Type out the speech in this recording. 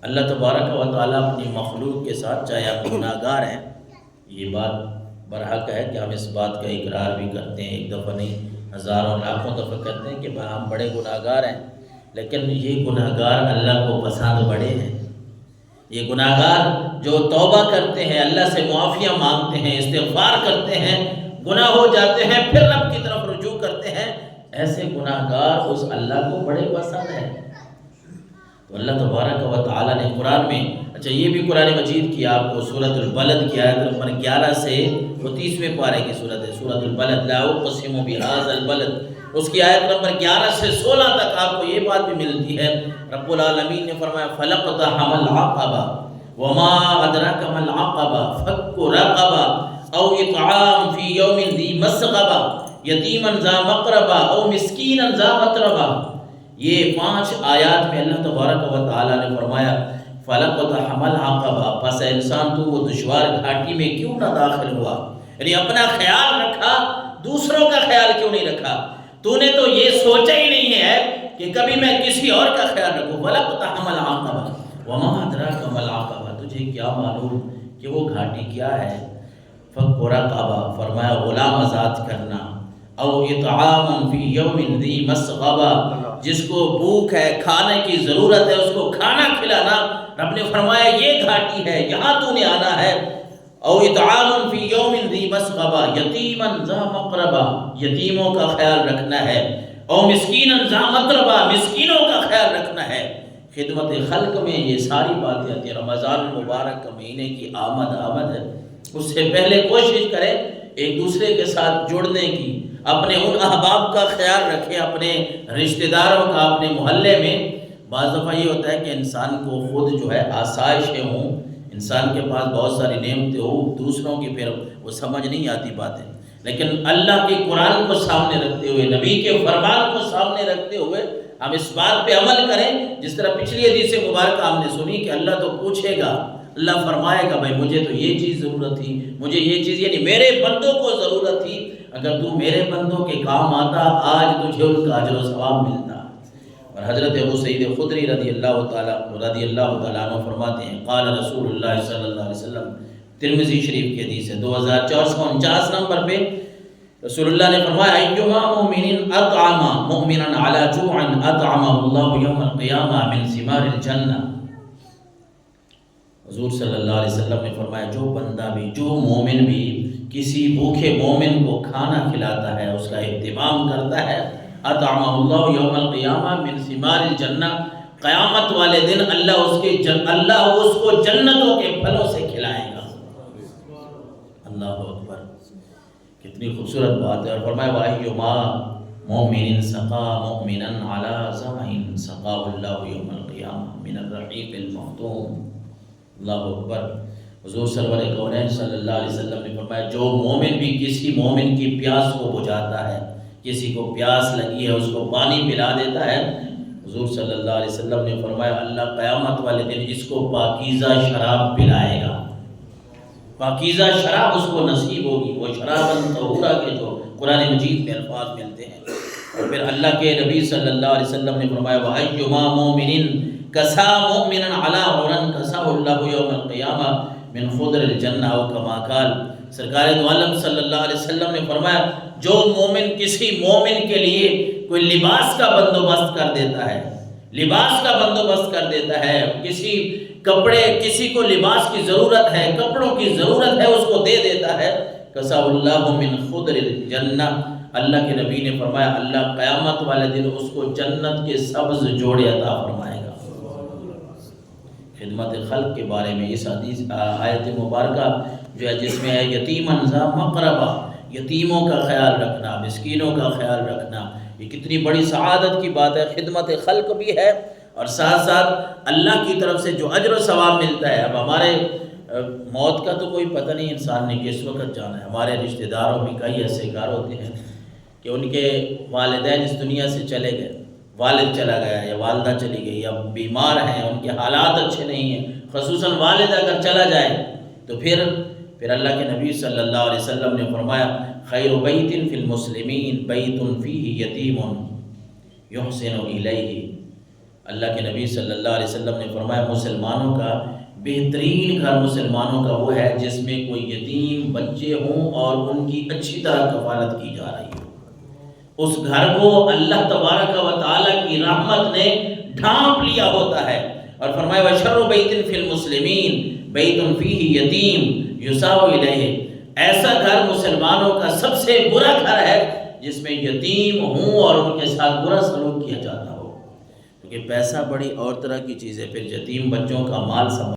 اللہ تبارک و تعالیٰ اپنی مخلوق کے ساتھ، چاہے آپ گناہ گار ہیں، یہ بات برحق ہے کہ ہم اس بات کا اقرار بھی کرتے ہیں، ایک دفعہ نہیں ہزاروں لاکھوں دفعہ کرتے ہیں کہ ہم بڑے گناہ گار ہیں، لیکن یہ گناہ گار اللہ کو پسند بڑے ہیں۔ یہ گناہ گار جو توبہ کرتے ہیں، اللہ سے معافیاں مانگتے ہیں، استغفار کرتے ہیں، گناہ ہو جاتے ہیں، پھر رب کی طرف رجوع کرتے ہیں، ایسے گناہ گار اس اللہ کو بڑے پسند ہیں۔ تو اللہ تبارک و تعالیٰ نے قرآن میں، اچھا یہ بھی قرآن مجید کی آپ کو سورۃ البلد کی آیت نمبر 11 سے وہ 30ویں پارے کی سورت ہے، سورۃ البلد، لا اقسم بہذا البلد، اس کی آیت نمبر 11 سے 16 تک آپ کو یہ بات بھی ملتی ہے۔ رب العالمین نے فرمایا فَلَقْتَحَمَ الْعَقَبَةَ وَمَا أَدْرَاكَ مَا الْعَقَبَةُ فَكُّ رَقَبَةٍ أَوْ إِطْعَامٌ فِي يَوْمٍ ذِي مَسْغَبَةٍ يَتِيمًا ذَا مَقْرَبَةٍ أَوْ مِسْكِينًا ذَا مَتْرَبَةٍ۔ یہ 5 آیات میں اللہ تبارک و تعالیٰ نے فرمایا فَلَقْتَحَمَ الْعَقَبَةَ، پس انسان تو وہ دشوار گھاٹی میں کیوں نہ داخل ہوا، یعنی اپنا خیال رکھا، دوسروں کا خیال کیوں نہیں رکھا؟ تو نے تو یہ سوچا ہی نہیں ہے کہ کبھی میں کسی اور کا خیال رکھوں۔ فَلَقْتَحَمَ الْعَقَبَةَ وَمَا أَدْرَاكَ مَا الْعَقَبَةُ، تجھے کیا معلوم کہ وہ گھاٹی کیا ہے؟ فَكُّ رَقَبَةٍ، فرمایا غلام آزاد کرنا، او اطعام فی یوم ذی مسغبہ، جس کو بھوک ہے، کھانے کی ضرورت ہے، اس کو کھانا کھلانا۔ رب نے فرمایا یہ گھاٹی ہے، یہاں تو نے آنا ہے۔ او اطعام فی یوم ذی مسغبہ یتیما ذا مقربہ، یتیموں کا خیال رکھنا ہے۔ او مسکینا ذا متربہ، مسکینوں کا خیال رکھنا ہے۔ خدمت خلق میں یہ ساری باتیں آتی ہیں۔ رمضان المبارک کا مہینے کی آمد ہے، اس سے پہلے کوشش کریں ایک دوسرے کے ساتھ جڑنے کی، اپنے ان احباب کا خیال رکھیں، اپنے رشتہ داروں کا، اپنے محلے میں۔ بعض دفعہ یہ ہوتا ہے کہ انسان کو خود جو ہے آسائشیں ہوں، انسان کے پاس بہت ساری نعمتیں ہوں، دوسروں کی پھر وہ سمجھ نہیں آتی باتیں، لیکن اللہ کے قرآن کو سامنے رکھتے ہوئے، نبی کے فرمان کو سامنے رکھتے ہوئے ہم اس بات پہ عمل کریں، جس طرح پچھلی حدیث مبارکہ ہم نے سنی کہ اللہ تو پوچھے گا، اللہ فرمائے گا بھائی مجھے تو یہ چیز ضرورت تھی، مجھے یہ چیز، یعنی میرے بندوں کو ضرورت تھی، اگر تو میرے بندوں کے کام آتا آج تجھے ان کا اجر و ثواب ملتا۔ اور حضرت ابو سعید خدری رضی اللہ تعالیٰ عنہ فرماتے ہیں قال رسول اللہ صلی اللہ علیہ وسلم، ترمذی شریف کی حدیث ہے 2449 نمبر پہ، رسول اللہ نے فرمایا ایما مومن اطعم مؤمنا علی جوع اطعمہ اللہ یوم القیامہ من ثمار الجنہ۔ حضور صلی اللہ علیہ وسلم نے فرمایا جو بندہ بھی، جو مومن بھی کسی بھوکے مومن کو کھانا کھلاتا ہے، اس کا اہتمام کرتا ہے، اطعمہ اللہ یوم القیامہ من ثمار الجنہ، قیامت والے دن اللہ اس کو جنتوں کے پھلوں سے کھلائے گا۔ اللہ اکبر، کتنی خوبصورت بات ہے۔ اور فرمایا وَأَيُّمَا مُؤْمِنٍ سَقَى مُؤْمِنًا عَلَى ظَمَإٍ سَقَاهُ اللَّهُ يَوْمَ الْقِيَامَةِ مِنَ الرَّحِيقِ الْمَخْتُومِ۔ اللہ اکبر۔ حضور سرور کونین صلی اللہ علیہ وسلم نے فرمایا جو مومن بھی کسی مومن کی پیاس کو بجھاتا ہے، کسی کو پیاس لگی ہے اس کو پانی پلا دیتا ہے، حضور صلی اللہ علیہ وسلم نے فرمایا اللہ قیامت والے دن اس کو پاکیزہ شراب پلائے گا، پاکیزہ شراب اس کو نصیب ہوگی، وہ شراباً طہورا کے جو قرآن مجید میں الفاظ ملتے ہیں۔ اور پھر اللہ کے نبی صلی اللہ علیہ وسلم نے فرمایا وَأَيُّمَا مُؤْمِنٍ کسا مؤمنا علی عرن کسا اللہ یوم القیامہ من خضر الجنہ او کما قال۔ سرکار دو عالم صلی اللہ علیہ وسلم نے فرمایا جو مومن کسی مومن کے لیے کوئی لباس کا بندوبست کر دیتا ہے، لباس کا بندوبست کر دیتا ہے، کسی کپڑے، کسی کو لباس کی ضرورت ہے، کپڑوں کی ضرورت ہے، اس کو دے دیتا ہے، کسا اللہ من خضر الجنہ، اللہ کے نبی نے فرمایا اللہ قیامت والے دن اس کو جنت کے سبز جوڑے عطا فرمائے گا۔ خدمت خلق کے بارے میں اس حدیث آیت مبارکہ جو ہے جس میں ہے یتیماً ذا مقربہ، یتیموں کا خیال رکھنا، مسکینوں کا خیال رکھنا، یہ کتنی بڑی سعادت کی بات ہے۔ خدمت خلق بھی ہے اور ساتھ ساتھ اللہ کی طرف سے جو اجر و ثواب ملتا ہے۔ اب ہمارے موت کا تو کوئی پتہ نہیں انسان نے کس وقت جانا ہے، ہمارے رشتہ داروں میں کئی ایسے کار ہوتے ہیں کہ ان کے والدین اس دنیا سے چلے گئے، والد چلا گیا یا والدہ چلی گئی یا بیمار ہیں، ان کے حالات اچھے نہیں ہیں، خصوصاً والد اگر چلا جائے تو پھر اللہ کے نبی صلی اللہ علیہ وسلم نے فرمایا خیر بیت فی المسلمین بیت فیہ یتیم یحسن الیہ۔ اللہ کے نبی صلی اللہ علیہ وسلم نے فرمایا مسلمانوں کا بہترین گھر مسلمانوں کا وہ ہے جس میں کوئی یتیم بچے ہوں اور ان کی اچھی طرح کفالت کی جا رہی ہو۔ اس گھر کو اللہ تبارک و تعالیٰ کی رحمت نے ڈھانپ لیا ہوتا ہے، اور فرمایا وَشَرُّ بَيْتٍ فِي الْمُسْلِمِينَ بَيْتٌ فِيهِ یتیم یُسَاوِ إِلَيْهِ۔ ایسا گھر مسلمانوں کا سب سے برا گھر ہے جس میں یتیم ہوں اور ان کے ساتھ برا سلوک کیا جاتا ہو، کیونکہ پیسہ بڑی اور طرح کی چیز ہے، پھر یتیم بچوں کا مال سنبھالنا